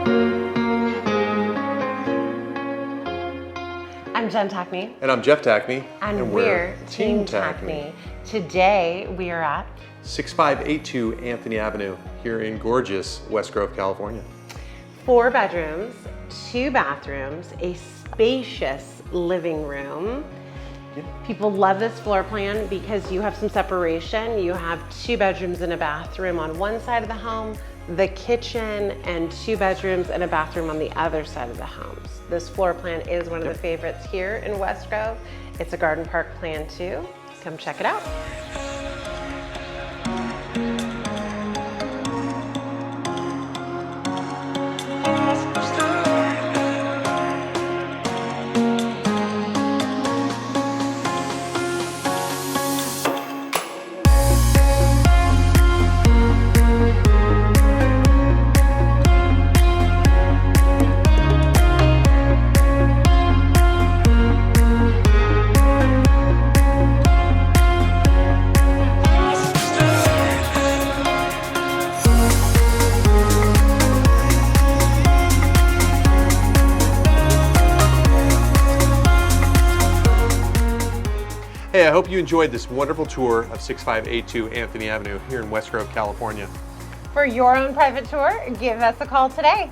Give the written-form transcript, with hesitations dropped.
I'm Jen Tackney. And I'm Jeff Tackney. And we're Team Tackney. Today we are at 6582 Anthony Avenue here in gorgeous West Grove, California. 4 bedrooms, 2 bathrooms, a spacious living room. Yeah. People love this floor plan because you have some separation. You have 2 bedrooms and a bathroom on one side of the home, the kitchen, and 2 bedrooms and a bathroom on the other side of the homes. This floor plan is one of the favorites here in West Grove. It's a garden park plan too. Come check it out. Hey, I hope you enjoyed this wonderful tour of 6582 Anthony Avenue here in West Grove, California. For your own private tour, give us a call today.